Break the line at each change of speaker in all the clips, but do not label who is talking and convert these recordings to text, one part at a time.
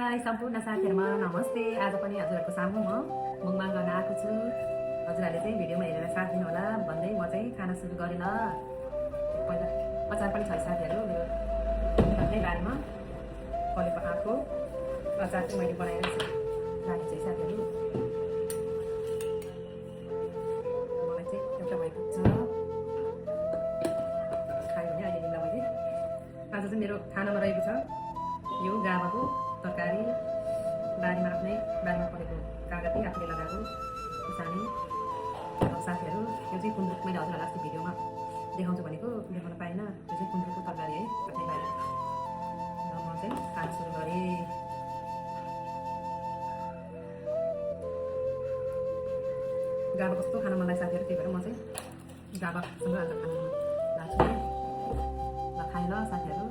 High सम्पूर्ण साथीहरूमा नमस्ते। आज पनि हजुरहरूको सामु म मुङमान गर्न आएको छु। हजुरहरूले चाहिँ भिडियोमा हेरेर साथ दिनु होला भन्दै म चाहिँ खाना सुरु गरेँ ल। पहिला अचार पनि छ साथीहरू, मेरो आफ्नै बारीमा फलेको आँपको अचार चाहिँ मैले बनाएर राखेको छु साथीहरू। मलाई चाहिँ एउटा भइपुग्छ, खायो भने अहिले दिँदा मैले। आज चाहिँ मेरो खानामा रहेको छ यो गाभाको तरकारी, बारीमा आफ्नै बारीमा परेको कागती आफूले लगाएको खुर्सानी। साथीहरू यो चाहिँ गुन्द्रुक, मैले हजुरहरूलाई अस्ति भिडियोमा देखाउँछु भनेको देखाउन पाइनँ। यो चाहिँ गुन्द्रुकको तरकारी है, आफ्नै बारी। र म चाहिँ खाना सुरु गरेँ। गाभा कस्तो खान मन लाग्छ साथीहरू, त्यही भएर म चाहिँ गाभासँग आज खाना लाग्छु। ल खाएँ ल साथीहरू।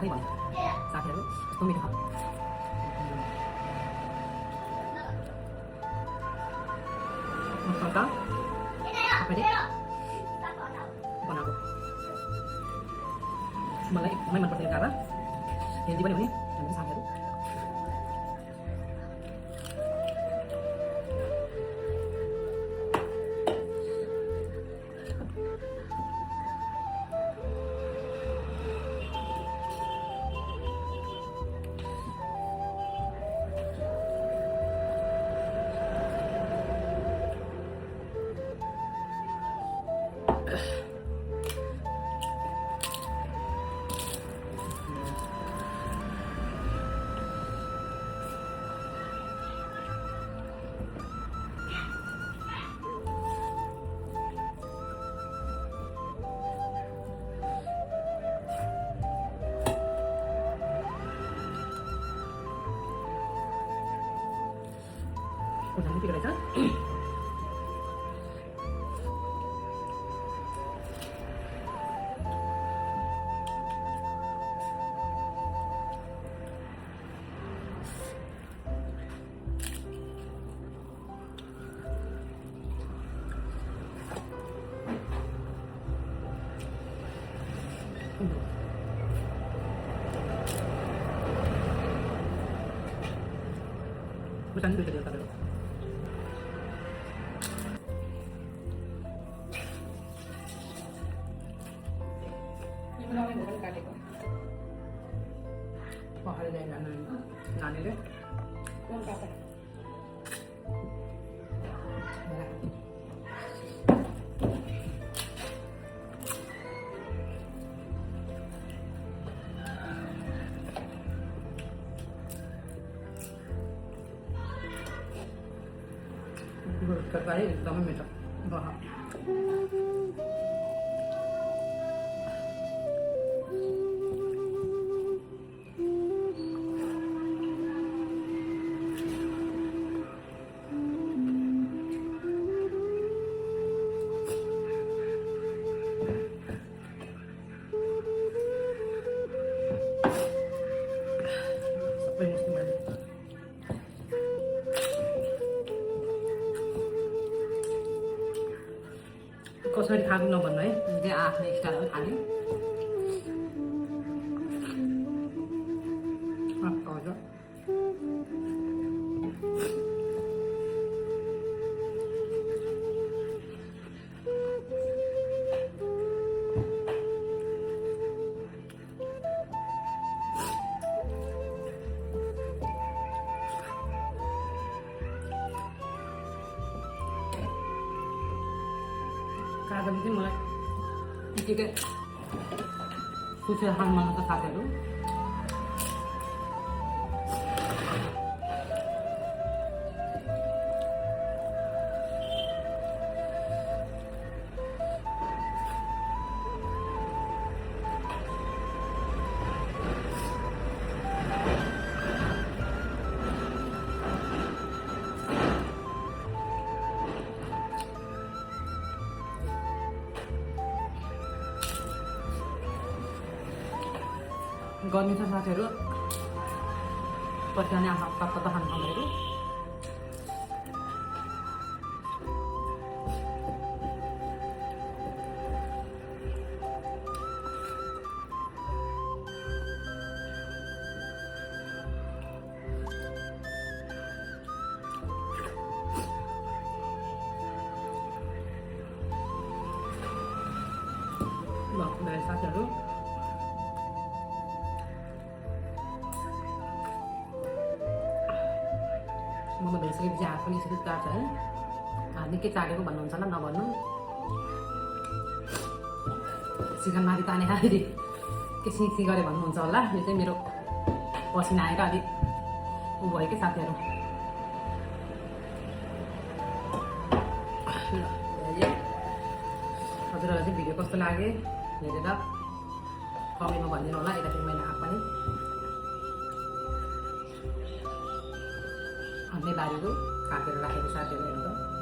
खै भने साथीहरू कस्तो मिठो खानु। तपाईँले बनाएको मलाई एकदमै मनपर्छ यो गाभा, हेल्दी पनि हुने हाम्रो साथीहरू। खुर्सानी पिरो रहेछ। खुर्सानी पिरो दियो तपाईँहरू। काटेको पहाडले नानीले तरकारी एकदमै मिठो। सबै मुस्लिम कसरी खानु नभन्नु है, जे आफ्नै स्टाइलमा खाने। कागती चाहिँ मलाई यतिकै सुसेर खानु मन लाग्छ साथीहरू। गर्मी छ साथीहरू पर्खाने आफ्नो तत्त्व त खानु भन्दाखेरि ल साथीहरू मोमो भइसकेपछि हात पनि यसरी चाट्छ है हात निकै चाटेको भन्नुहुन्छ होला नभन्नु चिकन माथि ताने खाँदाखेरि के सिक्सी गरे भन्नुहुन्छ होला यो चाहिँ मेरो पसिना आएर अलिक ऊ भयो कि साथीहरू हजुरहरूलाई चाहिँ भिडियो कस्तो लाग्यो हेरेर कमेन्टमा भनिदिनु होला यतातिर मैले आँप पनि अन्य बारीको काटेर राखेको साथीहरू हेर्नु त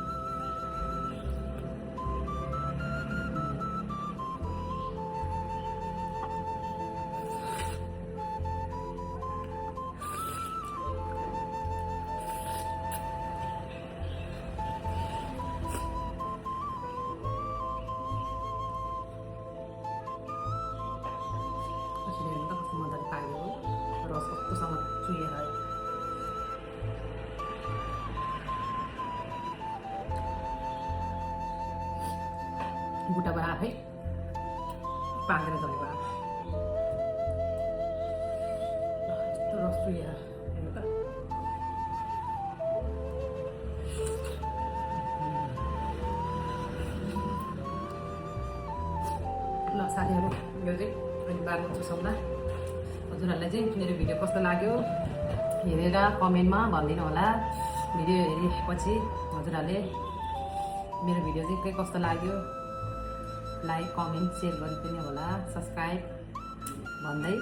कसरी हेर्नु त कस्तो मजाले पाकेको रस कस्तोसँग चुहिएर आयो बुट्टाबाट आफै पाकेर जलेको आएको यस्तो रस चुहिएर हेर्नु त ल साथीहरू यो चाहिँ अनि बादमा चुसाउँदा हजुरहरूलाई चाहिँ मेरो भिडियो कस्तो लाग्यो हेरेर कमेन्टमा भनिदिनु होला भिडियो हेरेपछि हजुरहरूले मेरो भिडियो चाहिँ के कस्तो लाग्यो लाइक कमेन्ट सेयर गरिदिनु होला सब्सक्राइब भन्दै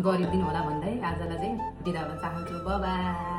गरिदिनु होला भन्दै आजलाई चाहिँ बिदा हुन चाहन्छु बाइ